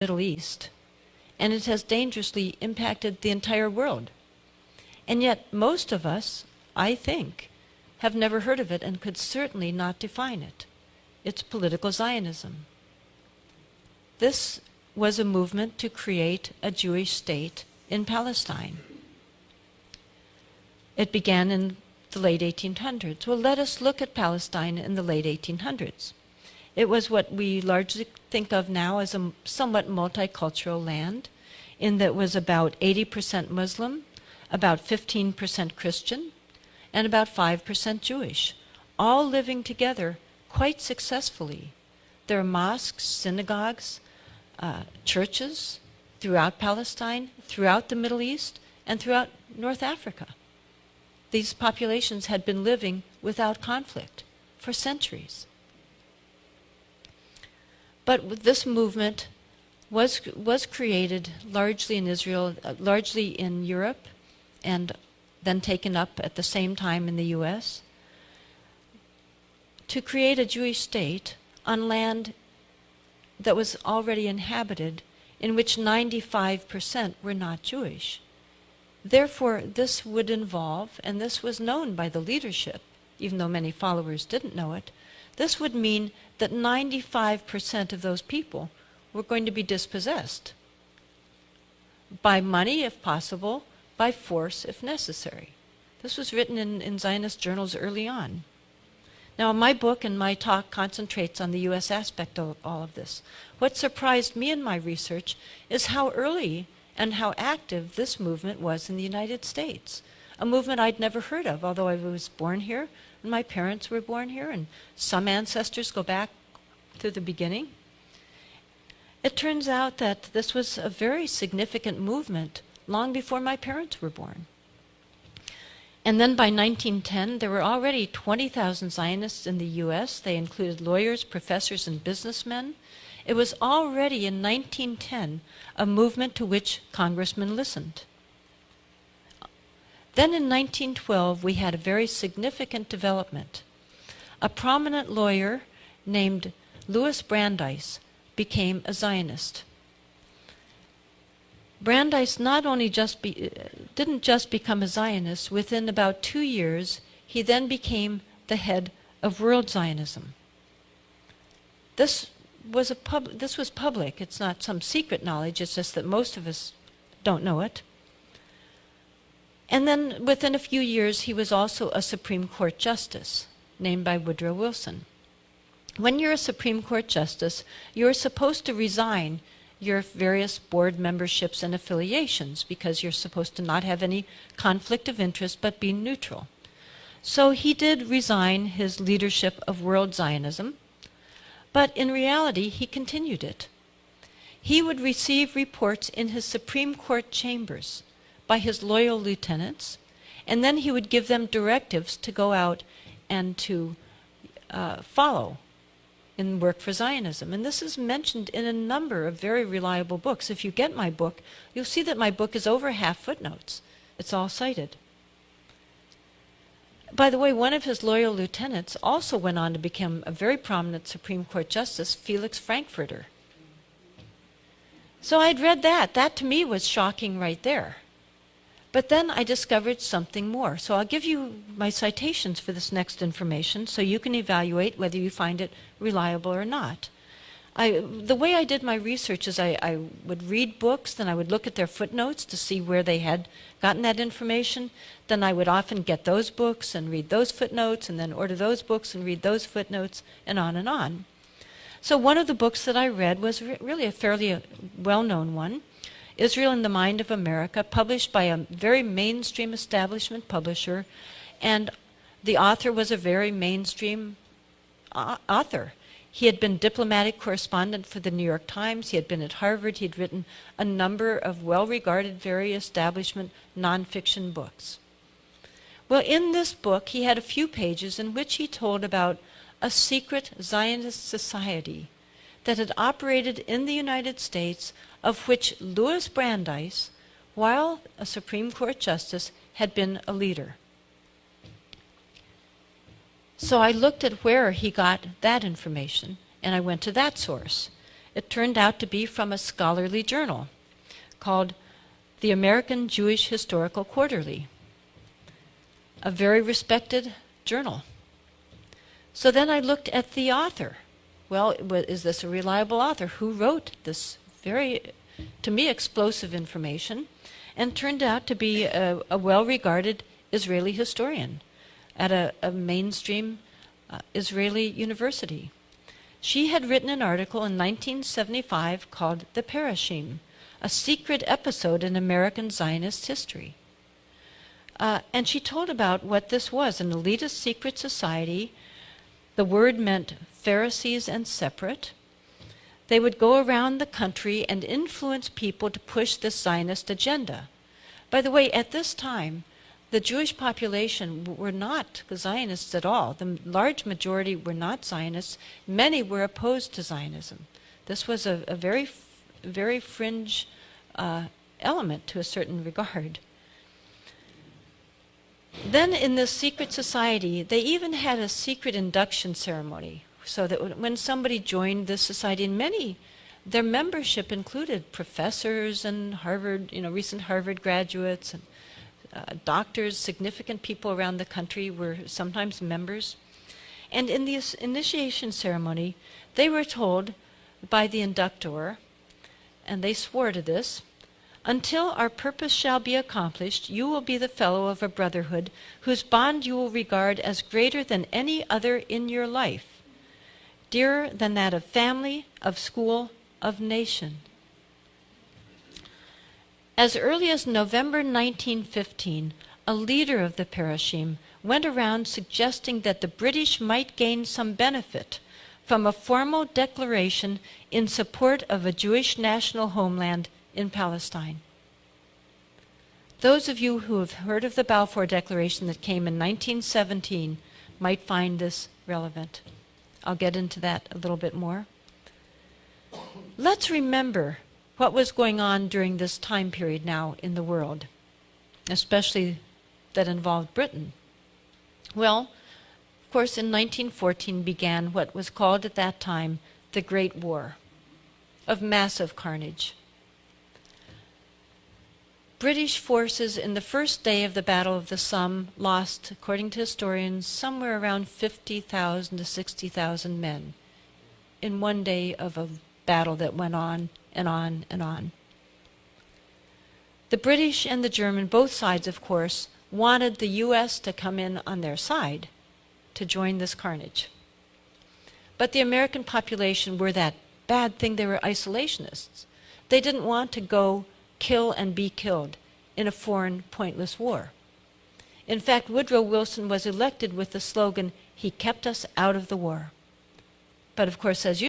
Middle East, and it has dangerously impacted the entire world. And yet most of us, I think, have never heard of it and could certainly not define it. It's political Zionism. This was a movement to create a Jewish state in Palestine. It began in the late 1800s. Well, let us look at Palestine in the late 1800s. It was what we largely think of now as a somewhat multicultural land, in that it was about 80% Muslim, about 15% Christian, and about 5% Jewish, all living together quite successfully. There are mosques, synagogues, churches throughout Palestine, throughout the Middle East, and throughout North Africa. These populations had been living without conflict for centuries. But this movement was created largely in Israel, largely in Europe, and then taken up at the same time in the US, to create a Jewish state on land that was already inhabited, in which 95% were not Jewish. Therefore, this would involve, and this was known by the leadership, even though many followers didn't know it, this would mean that 95% of those people were going to be dispossessed by money, if possible, by force, if necessary. This was written in Zionist journals early on. Now, my book and my talk concentrates on the U.S. aspect of all of this. What surprised me in my research is how early and how active this movement was in the United States, a movement I'd never heard of, although I was born here, and my parents were born here, and some ancestors go back to the beginning. It turns out that this was a very significant movement long before my parents were born. And then by 1910, there were already 20,000 Zionists in the U.S. They included lawyers, professors, and businessmen. It was already in 1910 a movement to which congressmen listened. Then in 1912, we had a very significant development. A prominent lawyer named Louis Brandeis became a Zionist. Brandeis not only didn't just become a Zionist, within about 2 years, he then became the head of World Zionism. This was public. It's not some secret knowledge, it's just that most of us don't know it. And then within a few years, he was also a Supreme Court justice, named by Woodrow Wilson. When you're a Supreme Court justice, you're supposed to resign your various board memberships and affiliations, because you're supposed to not have any conflict of interest but be neutral. So he did resign his leadership of World Zionism, but in reality he continued it. He would receive reports in his Supreme Court chambers by his loyal lieutenants, and then he would give them directives to go out and to follow in work for Zionism. And this is mentioned in a number of very reliable books. If you get my book, you'll see that my book is over half footnotes. It's all cited. By the way, one of his loyal lieutenants also went on to become a very prominent Supreme Court justice, Felix Frankfurter. So I'd read that. That to me was shocking right there. But then I discovered something more. So I'll give you my citations for this next information so you can evaluate whether you find it reliable or not. The way I did my research is I would read books, then I would look at their footnotes to see where they had gotten that information. Then I would often get those books and read those footnotes, and then order those books and read those footnotes, and on and on. So one of the books that I read was really a fairly well-known one, Israel in the Mind of America, published by a very mainstream establishment publisher, and the author was a very mainstream author. He had been diplomatic correspondent for the New York Times, he had been at Harvard, he had written a number of well-regarded, very establishment nonfiction books. Well, in this book, he had a few pages in which he told about a secret Zionist society that had operated in the United States, of which Louis Brandeis, while a Supreme Court justice, had been a leader. So I looked at where he got that information, and I went to that source. It turned out to be from a scholarly journal called the American Jewish Historical Quarterly, a very respected journal. So then I looked at the author. Well, is this a reliable author? Who wrote this very, to me, explosive information? And turned out to be a well-regarded Israeli historian at a mainstream Israeli university. She had written an article in 1975 called The Parashim, a secret episode in American Zionist history. And she told about what this was, an elitist secret society. The word meant Pharisees and separate. They would go around the country and influence people to push this Zionist agenda. By the way, at this time, the Jewish population were not Zionists at all. The large majority were not Zionists. Many were opposed to Zionism. This was a very fringe element to a certain regard. Then in this secret society, they even had a secret induction ceremony, so that when somebody joined this society, and their membership included professors and Harvard, recent Harvard graduates, and doctors, significant people around the country were sometimes members. And in this initiation ceremony, they were told by the inductor, and they swore to this, "Until our purpose shall be accomplished, you will be the fellow of a brotherhood whose bond you will regard as greater than any other in your life, dearer than that of family, of school, of nation." As early as November 1915, a leader of the Parashim went around suggesting that the British might gain some benefit from a formal declaration in support of a Jewish national homeland in Palestine. Those of you who have heard of the Balfour Declaration that came in 1917 might find this relevant. I'll get into that a little bit more. Let's remember what was going on during this time period now in the world, especially that involved Britain. Well, of course, in 1914 began what was called at that time the Great War of massive carnage. British forces in the first day of the Battle of the Somme lost, according to historians, somewhere around 50,000 to 60,000 men in one day of a battle that went on and on and on. The British and the German, both sides of course, wanted the U.S. to come in on their side to join this carnage. But the American population were that bad thing, they were isolationists. They didn't want to go kill and be killed in a foreign, pointless war. In fact, Woodrow Wilson was elected with the slogan, "He kept us out of the war." But of course, as you